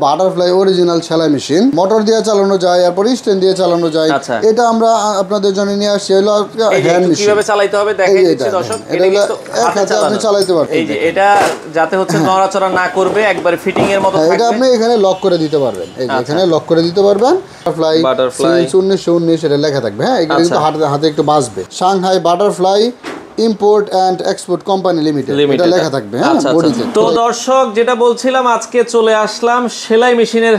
Butterfly original সেলাই machine motor দিয়ে চালানো যায় আর স্ট্যান্ড দিয়ে চালানো যায়। এটা আমরা আপনাদের জন্য নিয়ে আসছি হলো হ্যান্ড মেশিন। কিভাবে চালাতে হবে দেখাই দিচ্ছি দর্শক। এটা এক হাতে আপনি চালাতে পারবেন। এই যে এটা যাতে হচ্ছে নড়াচড়া না করবে, একবারে ফিটিং এর মতো থাকবে। এটা আপনি এখানে লক করে দিতে পারবেন। এই যে এখানে লক করে দিতে পারবেন। বাটারফ্লাই 1919 এটা লেখা থাকবে। হ্যাঁ, এটা কিন্তু হাতে একটু বাজবে। Shanghai butterfly import and export company limited এটা লেখা থাকবে। হ্যাঁ, বডিতে। তো দর্শক যেটা বলছিলাম, আজকে চলে আসলাম সেলাই মেশিনের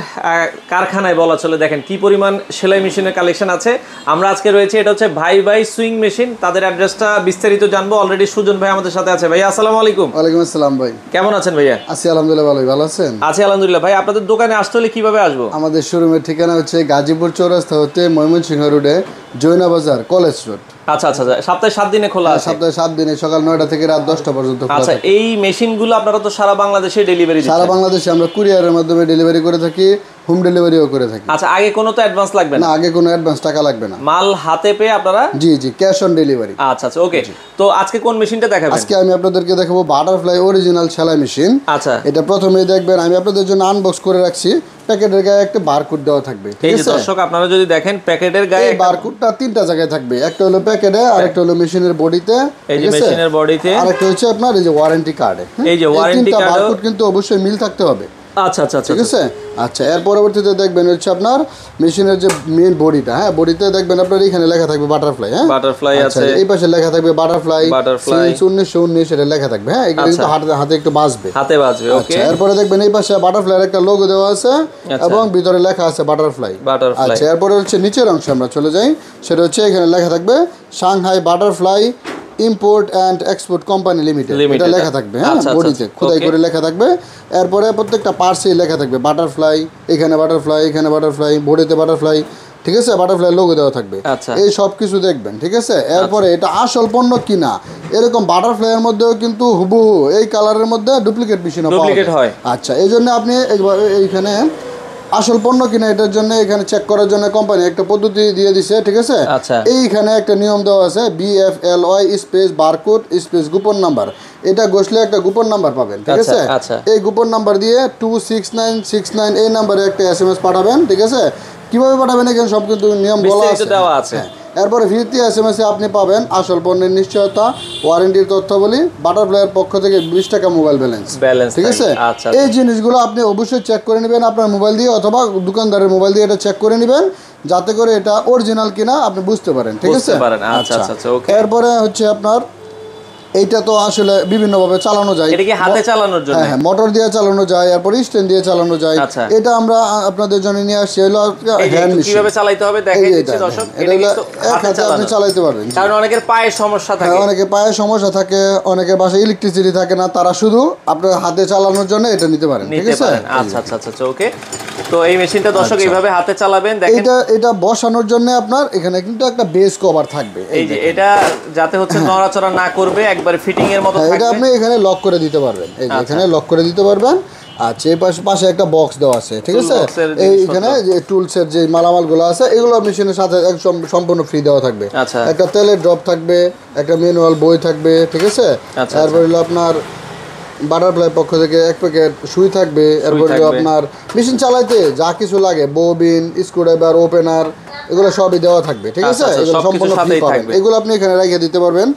কারখানায় বলা চলে। দেখেন কি পরিমাণ সেলাই মেশিনের কালেকশন আছে। আমরা আজকে রয়েছে, এটা হচ্ছে ভাই ভাই সুইং মেশিন। তাদের অ্যাড্রেসটা বিস্তারিত জানবো। অলরেডি সুজন ভাই আমাদের সাথে আছে। ভাই আসসালামু আলাইকুম। ওয়ালাইকুম আসসালাম ভাই, কেমন আছেন ভাইয়া? আছি আলহামদুলিল্লাহ, ভালো আছেন? আছি আলহামদুলিল্লাহ। ভাই আপনাদের দোকানে আসতে হলে কিভাবে আসবো? আমাদের শোরুমের ঠিকানা হচ্ছে গাজীপুর চৌরাস্তা হতে ময়মনসিংহ রোডে জৈনা বাজার কলেজ রোড। আচ্ছা, সপ্তাহে 7 দিনে খোলা আছে? সপ্তাহে 7 দিনে সকাল 9টা থেকে রাত 10টা পর্যন্ত খোলা। আচ্ছা, এই মেশিনগুলো আপনারা তো সারা বাংলাদেশে ডেলিভারি দিচ্ছেন? সারা বাংলাদেশে আমরা কুরিয়ারের মাধ্যমে ডেলিভারি করে থাকি, হোম ডেলিভারিও করে থাকি। আচ্ছা, আগে কোনো তো অ্যাডভান্স লাগবে না? না, আগে কোনো অ্যাডভান্স টাকা লাগবে না। মাল হাতে পেয়ে আপনারা? জি, ক্যাশ অন ডেলিভারি। আচ্ছা, ওকে। তো আজকে কোন মেশিনটা দেখাবেন? আজকে আমি আপনাদেরকে দেখাবো বাটারফ্লাই অরিজিনাল সেলাই মেশিন। আচ্ছা, এটা প্রথমেই দেখবেন আমি আপনাদের জন্য আনবক্স করে রাখছি। প্যাকেটের গায়ে একটা বারকোড দেওয়া থাকবে। ঠিক আছে দর্শক, আপনারা যদি দেখেন প্যাকেটের গায়ে বারকোডটা 3টা জায়গায় থাকবে। একটা হলো প্যাকেটে, আরেকটা হলো মেশিনের বডিতে। এই যে মেশিনের বডিতে, আরেকটা হচ্ছে আপনার এই যে ওয়ারেন্টি কার্ডে। এই যে ওয়ারেন্টি কার্ড, বারকোড কিন্তু অবশ্যই মিল থাকতে হবে। আচ্ছা, ঠিক আছে। আচ্ছা, এর পরবর্তীতে দেখবেন হচ্ছে আপনার মেশিনের যে মেইন বডিটা। হ্যাঁ, বডিতে দেখবেন আপনার এখানে লেখা থাকবে বাটারফ্লাই। হ্যাঁ, বাটারফ্লাই আছে। এই পাশে লেখা থাকবে বাটারফ্লাই 1919 এটা লেখা থাকবে। হ্যাঁ, এটা কিন্তু হাতে একটু বাজবে। ওকে। এরপরে দেখবেন এই পাশে বাটারফ্লাইয়ের একটা লোগো দেওয়া আছে এবং ভিতরে লেখা আছে বাটারফ্লাই। আচ্ছা, এরপরে হচ্ছে নিচের অংশে আমরা চলে যাই। সেটা হচ্ছে এখানে লেখা থাকবে Shanghai butterfly import and export company limited এটা লেখা থাকবে। হ্যাঁ, বডিতে খোদাই করে লেখা থাকবে। এরপরে প্রত্যেকটা পার্টসেই লেখা থাকবে বাটারফ্লাই, এখানে বাটারফ্লাই, এখানে বাটারফ্লাই, বডিতে বাটারফ্লাই। ঠিক আছে, বাটারফ্লাই লোগো দেওয়া থাকবে। এই সব কিছু দেখবেন। ঠিক আছে। এরপরে এটা আসল পণ্য কিনা, এরকম বাটারফ্লাইয়ের মধ্যেও কিন্তু হুবহু এই কালারের মধ্যে ডুপ্লিকেট মেশিন হয়। আচ্ছা, এই জন্য আপনি এইখানে আসল পণ্য কিনা এটার জন্য এখানে চেক করার জন্য কোম্পানি একটা পদ্ধতি দিয়ে দিছে। ঠিক আছে। এইখানে একটা নিয়ম দেওয়া আছে, BFLY স্পেস বারকোড স্পেস গোপন নাম্বার। এটা ঘষলে একটা গোপন নাম্বার পাবেন। ঠিক আছে। এই গোপন নাম্বার দিয়ে 26969 এই নাম্বারে একটা SMS পাঠাবেন। ঠিক আছে। কিভাবে পাঠাবেন এখানে সব কিন্তু নিয়ম বলা আছে। এরপরে ফিরতি SMS এ আপনি পাবেন আসল পণ্যের নিশ্চয়তা, ওয়ারেন্টির তথ্যাবলী, বাটারফ্লাইয়ের পক্ষ থেকে 20 টাকা মোবাইল ব্যালেন্স। ঠিক আছে। এই জিনিসগুলো আপনি অবশ্যই চেক করে নেবেন আপনার মোবাইল দিয়ে অথবা দোকানদারের মোবাইল দিয়ে এটা চেক করে নেবেন, যাতে করে এটা অরিজিনাল কিনা আপনি বুঝতে পারেন। ঠিক আছে। এরপরে হচ্ছে আপনার এইটা তো আসলে বিভিন্নভাবে চালানো যায়। এটা কি হাতে চালানোর জন্য? হ্যাঁ, মোটর দিয়ে চালানো যায় আর স্ট্যান্ড দিয়ে চালানো যায়। এটা আমরা আপনাদের জন্য নিয়ে আসছি হলো হ্যান্ড মেশিন। কিভাবে চালাতে হবে দেখাই দিচ্ছি দর্শক। এটা কিন্তু এক হাতে আপনি চালাতে পারবেন। কারণ অনেকের পায়ে সমস্যা থাকে। হ্যাঁ, অনেকের পায়ে সমস্যা থাকে, অনেকের বাসায় ইলেকট্রিসিটি থাকে না, তারা শুধু আপনার হাতে চালানোর জন্য এটা নিতে পারেন। ঠিক আছে। আচ্ছা, ওকে। তো এই মেশিনটা দর্শক এইভাবে হাতে চালাবেন। দেখেন এটা বসানোর জন্য আপনার এখানে কিন্তু একটা বেস কভার থাকবে। এই যে এটা যাতে হচ্ছে নড়াচড়া না করবে, একবারে ফিটিং এর মতো থাকবে। এটা আপনি এখানে লক করে দিতে পারবেন। এই যে এখানে লক করে দিতে পারবেন। আচ্ছা, এই পাশে একটা বক্স দেওয়া আছে। ঠিক আছে। এইখানে যে টুলসের যে মালামালগুলো আছে এগুলো মেশিনের সাথে একদম সম্পূর্ণ ফ্রি দেওয়া থাকবে। একটা তেলের ড্রপ থাকবে, একটা ম্যানুয়াল বই থাকবে। ঠিক আছে। তারপর হলো আপনার বাটারফ্লাই পক্ষ থেকে 1 প্যাকেট সুই থাকবে। এরপর আপনার মেশিন চালাইতে যা কিছু লাগে, ববিন, স্ক্রুড্রাইভার, ওপেনার, এগুলো সবই দেওয়া থাকবে। ঠিক আছে। এগুলো সম্পূর্ণ ফ্রি পাবেন। এগুলো আপনি এখানে রেখে দিতে পারবেন,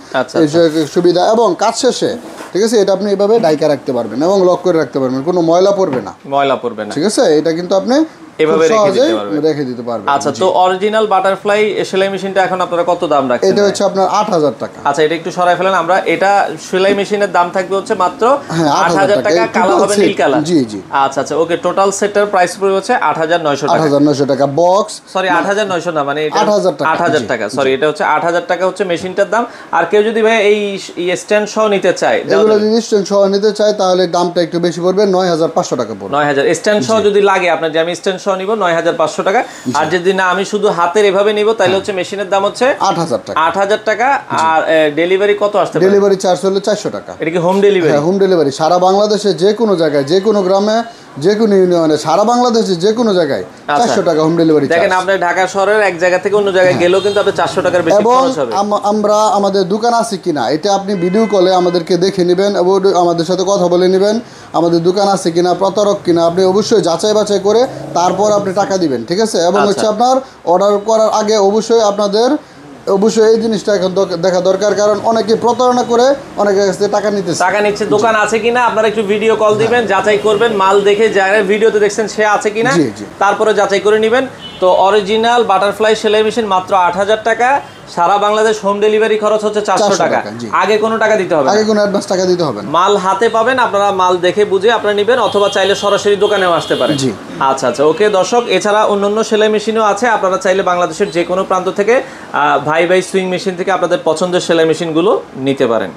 এই সুবিধা। এবং কাজ শেষে ঠিক আছে এটা আপনি এইভাবে ডাইকা রাখতে পারবেন এবং লক করে রাখতে পারবেন, কোনো ময়লা পড়বে না। ঠিক আছে। এটা কিন্তু আপনি এভাবে রেখে দিতে পারবেন। আচ্ছা, তো অরিজিনাল বাটারফ্লাই সেলাই মেশিনটা এখন আপনারা কত দাম রাখছেন? এটা হচ্ছে আপনার 8000 টাকা। আচ্ছা, এটা একটু সরাই ফেলেন। আমরা এটা সেলাই মেশিনের দাম থাকবে হচ্ছে মাত্র 8000 টাকা। কালার হবে নীল কালার। জি। আচ্ছা, ওকে। টোটাল সেটের প্রাইস পড়বে হচ্ছে 8900 টাকা। 8900 টাকা বক্স। সরি, 8900 না, মানে এটা 8000 টাকা। সরি, এটা হচ্ছে 8000 টাকা হচ্ছে মেশিনটার দাম। আর কেউ যদি ভাই এই স্ট্যান্ড সহ নিতে চায়, এগুলো যদি স্ট্যান্ড সহ নিতে চায় তাহলে দামটা একটু বেশি পড়বে, 9500 টাকা পড়বে। 9000 স্ট্যান্ড সহ যদি লাগে আপনার, যে আমি স্ট্যান্ড সহ নিব 9500 টাকা। আর যদি না আমি শুধু হাতের এভাবে নিব তাহলে হচ্ছে মেশিনের দাম হচ্ছে 8000 টাকা। আর ডেলিভারি কত আসতে পারে? ডেলিভারি চার্জ হলো 400 টাকা। এটা কি হোম ডেলিভারি? হ্যাঁ, হোম ডেলিভারি সারা বাংলাদেশে যে কোনো জায়গায় যে কোনো গ্রামে যে কোনো ইউনিয়নে সারা বাংলাদেশে যে কোনো জায়গায় 400 টাকা হোম ডেলিভারি। দেখেন আপনি ঢাকা শহরের এক জায়গা থেকে অন্য জায়গায় গেলেও কিন্তু আপনি 400 টাকার বেশি খরচ হবে। এবং আমরা আমাদের দোকান আছে কিনা এটা আপনি ভিডিও কলে আমাদেরকে দেখে নেবেন এবং আমাদের সাথে কথা বলে নেবেন, আমাদের দোকান আছে কিনা, প্রতারক কিনা আপনি অবশ্যই যাচাই বাছাই করে তারপর আপনি টাকা দিবেন, ঠিক আছে? এবং হচ্ছে আপনার অর্ডার করার আগে অবশ্যই আপনাদের এই জিনিসটা এখন দেখা দরকার, কারণ অনেকে প্রতারণা করে অনেকের কাছ থেকে টাকা নিচ্ছে। দোকান আছে কিনা আপনারা একটু ভিডিও কল দিবেন, যাচাই করবেন, মাল দেখে যারা ভিডিওতে দেখছেন সে আছে কিনা তারপরে যাচাই করে নেবেন। তো অরিজিনাল বাটারফ্লাই সেলাই মেশিন মাত্র 8000 টাকা, সারা বাংলাদেশ হোম ডেলিভারি খরচ হচ্ছে 400 টাকা। আগে কোনো টাকা দিতে হবে না, আগে কোনো অ্যাডভান্স টাকা দিতে হবে না। মাল হাতে পাবেন, আপনারা মাল দেখে বুঝে আপনারা নেবেন, অথবা চাইলে সরাসরি দোকানেও আসতে পারেন। আচ্ছা আচ্ছা, ওকে দর্শক, এছাড়া অন্যান্য সেলাই মেশিনও আছে, আপনারা চাইলে বাংলাদেশের যে কোনো প্রান্ত থেকে ভাই সুইং মেশিন থেকে আপনাদের পছন্দের সেলাই মেশিনগুলো নিতে পারেন।